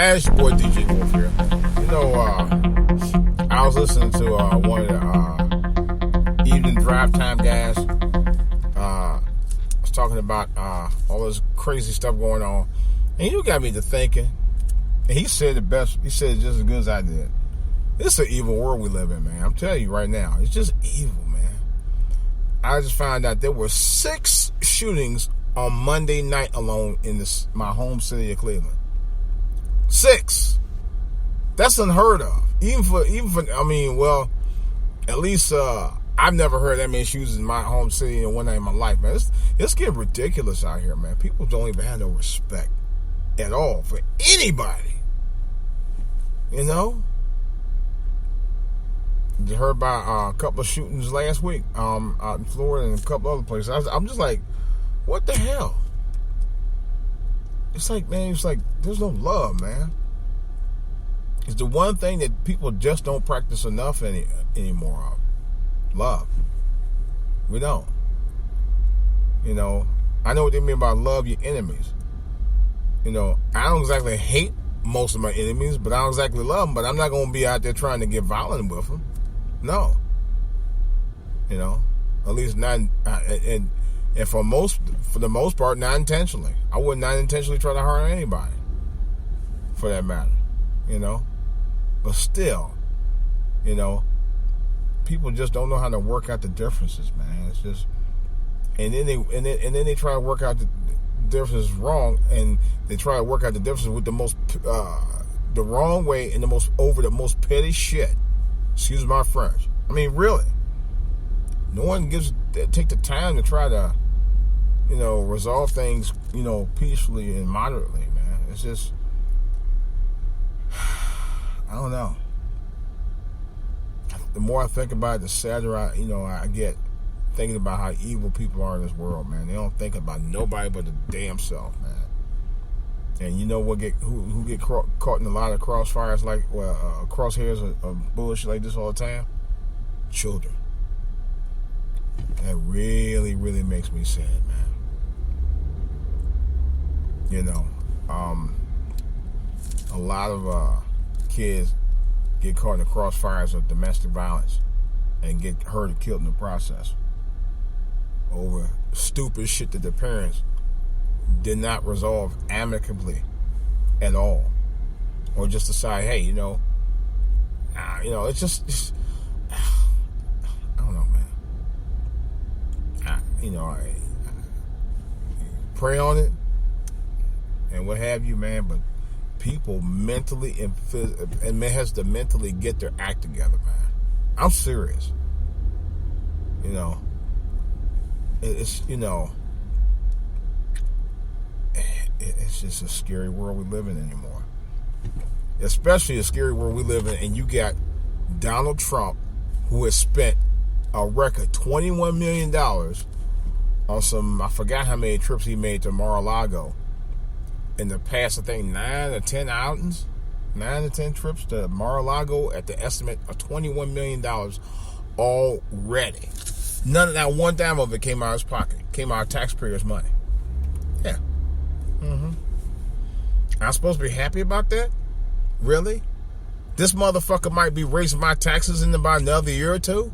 It's your boy DJ Wolf here. I was listening to one of the evening drive time guys. Was talking about all this crazy stuff going on, and you got me to thinking. And he said it best. He said it just as good as I did. It's an evil world we live in, man. I'm telling you right now, it's just evil, man. I just found out there were 6 shootings on Monday night alone in my home city of Cleveland. 6. That's unheard of. Even for at least I've never heard that many shootings in my home city in one night in my life, man. It's getting ridiculous out here, man. People don't even have no respect at all for anybody. You know? You heard about a couple of shootings last week out in Florida and a couple other places. I'm just like, what the hell? It's like, man, there's no love, man. It's the one thing that people just don't practice enough anymore of. Love. We don't. I know what they mean by love your enemies. I don't exactly hate most of my enemies, but I don't exactly love them, but I'm not going to be out there trying to get violent with them. No. At least not, and for the most part, not intentionally. I would not intentionally try to harm anybody, for that matter. But still, people just don't know how to work out the differences, man. It's just, and then they try to work out the differences wrong, and they try to work out the differences with the wrong way and the most petty shit. Excuse my French. I mean, really. No one take the time to try to, resolve things, peacefully and moderately, man. It's just, I don't know. The more I think about it, the sadder I get thinking about how evil people are in this world, man. They don't think about nobody but the damn self, man. And you know what who get caught in a lot of crosshairs of bullshit like this all the time? Children. That really, really makes me sad, man. A lot of kids get caught in the crossfires of domestic violence and get hurt or killed in the process over stupid shit that their parents did not resolve amicably at all, or just decide, hey, it's just I don't know, man. I pray on it and what have you, man. But people mentally and man has to mentally get their act together, man. I'm serious. It's it's just a scary world we live in anymore. Especially a scary world we live in, and you got Donald Trump, who has spent a record $21 million on some, I forgot how many trips he made to Mar-a-Lago in the past, I think 9 or 10 outings, 9 to 10 trips to Mar-a-Lago at the estimate of $21 million already. None of that, one dime of it came out of his pocket, came out of taxpayers' money. Yeah. I'm supposed to be happy about that? Really? This motherfucker might be raising my taxes in about another year or two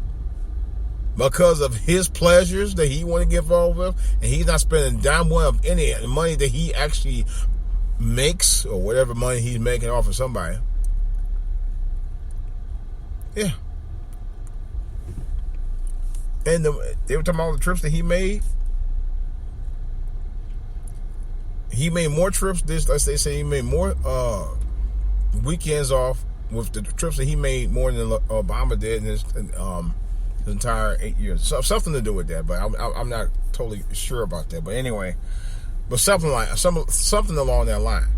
because of his pleasures that he want to get involved with, and he's not spending a dime one of any money that he actually makes, or whatever money he's making off of somebody. Yeah. And they were talking about all the trips that he made. He made more trips. They say he made more weekends off with the trips that he made more than Obama did in his entire 8 years. So something to do with that, but I'm not totally sure about that. But anyway, something along that line.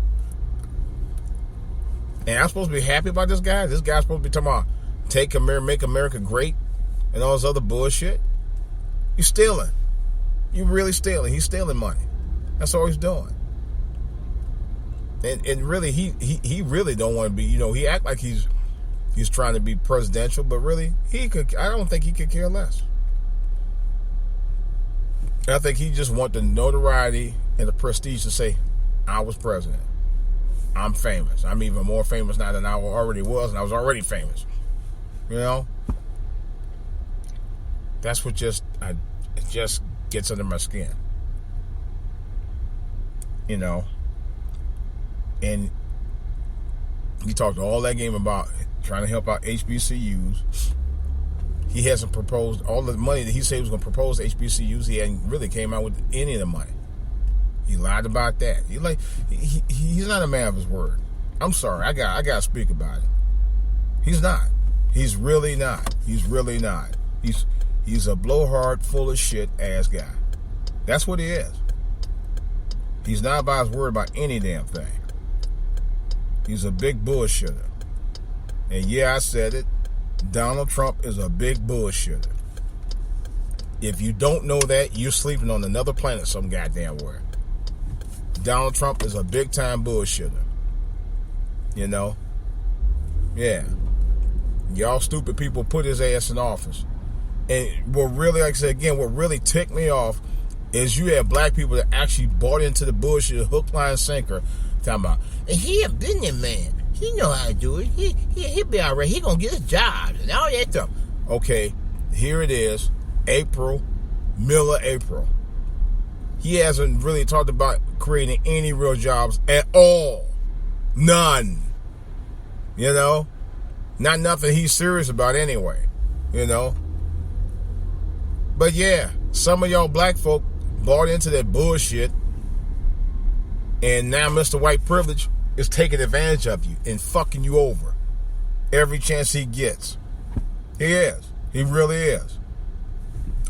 And I'm supposed to be happy about this guy. This guy's supposed to be talking about make America great, and all this other bullshit. He's stealing. You really stealing. He's stealing money. That's all he's doing. And really, he really don't want to be. He act like he's trying to be presidential, but really, I don't think he could care less. I think he just want the notoriety and the prestige to say, I was president. I'm famous. I'm even more famous now than I already was, and I was already famous. You know? That's what it just gets under my skin. You know? And he talked all that game about trying to help out HBCUs. He hasn't proposed all the money that he said he was going to propose to HBCUs. He hadn't really came out with any of the money. He lied about that. He's not a man of his word. I'm sorry. I got to speak about it. He's not. He's really not. He's really not. He's a blowhard, full of shit ass guy. That's what he is. He's not about his word about any damn thing. He's a big bullshitter. And yeah, I said it. Donald Trump is a big bullshitter. If you don't know that, you're sleeping on another planet some goddamn where. Donald Trump is a big time bullshitter. You know? Yeah. Y'all stupid people put his ass in office. And what really, like I said again, what really ticked me off is you have black people that actually bought into the bullshit hook, line, sinker, talking about, and he a business man. He know how to do it. He'll be all right. He gonna get his job and all that stuff. Okay, here it is, Miller April. He hasn't really talked about creating any real jobs at all. None. You know? Not nothing he's serious about anyway. You know? But yeah, some of y'all black folk bought into that bullshit, and now Mr. White Privilege is taking advantage of you and fucking you over every chance he gets. He is. He really is.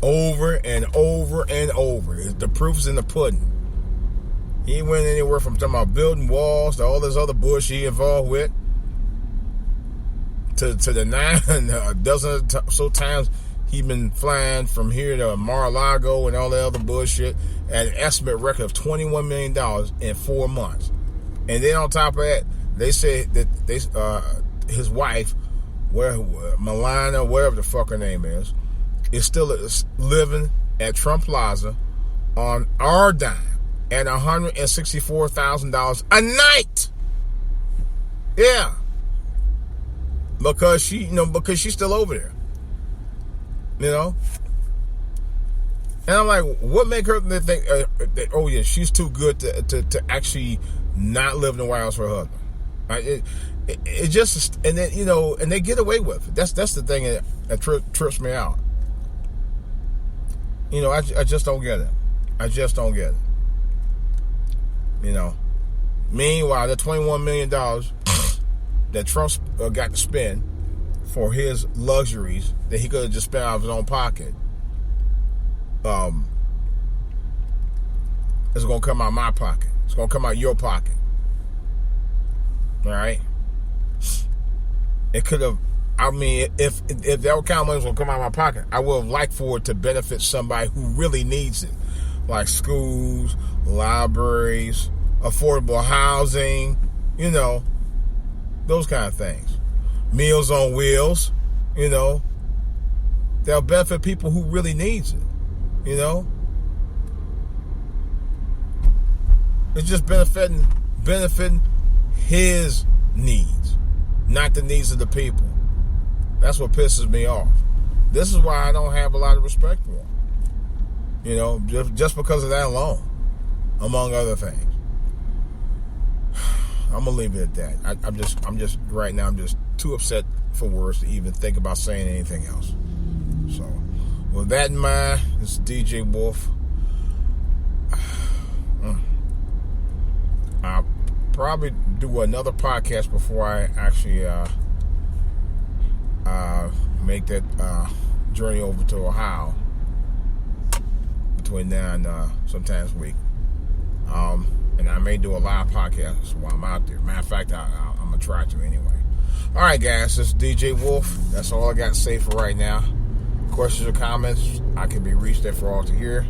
Over and over and over. The proof's in the pudding. He went anywhere from talking about building walls to all this other bullshit he involved with to the dozen so times he been flying from here to Mar-a-Lago and all that other bullshit at an estimate record of $21 million in 4 months. And then on top of that, they said that his wife, Melania, whatever the fuck her name is still living at Trump Plaza on our dime at $164,000 a night. Yeah. Because she's still over there. You know? And I'm like, what make her think, oh yeah, she's too good to actually not live in the White House for her husband? Right? It just, and then, you know, and they get away with it. That's the thing that trips me out. You know, I just don't get it. I just don't get it. You know. Meanwhile, the $21 million that Trump got to spend for his luxuries that he could have just spent out of his own pocket, it's going to come out of my pocket. It's going to come out of your pocket. All right? It could have, I mean, if that kind of money was going to come out of my pocket, I would have liked for it to benefit somebody who really needs it. Like schools, libraries, affordable housing, you know, those kind of things. Meals on Wheels, you know. They'll benefit people who really needs it, you know. It's just benefiting his needs, not the needs of the people. That's what pisses me off. This is why I don't have a lot of respect for him. You know, just because of that alone, among other things. I'm gonna leave it at that. I'm just right now. I'm just too upset for words to even think about saying anything else. So, with that in mind, this is DJ Wolf. I'll probably do another podcast before I actually make that journey over to Ohio between now and sometime this week. And I may do a live podcast while I'm out there. Matter of fact, I'm going to try to anyway. All right, guys, this is DJ Wolf. That's all I got to say for right now. Questions or comments, I can be reached at For All to Hear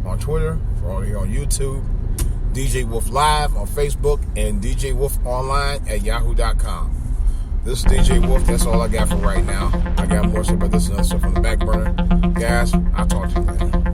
on Twitter, For All to Hear on YouTube, DJ Wolf Live on Facebook, and DJ Wolf Online at yahoo.com. This is DJ Wolf. That's all I got for right now. I got more to say about this and other stuff on the back burner. Guys, I'll talk to you later.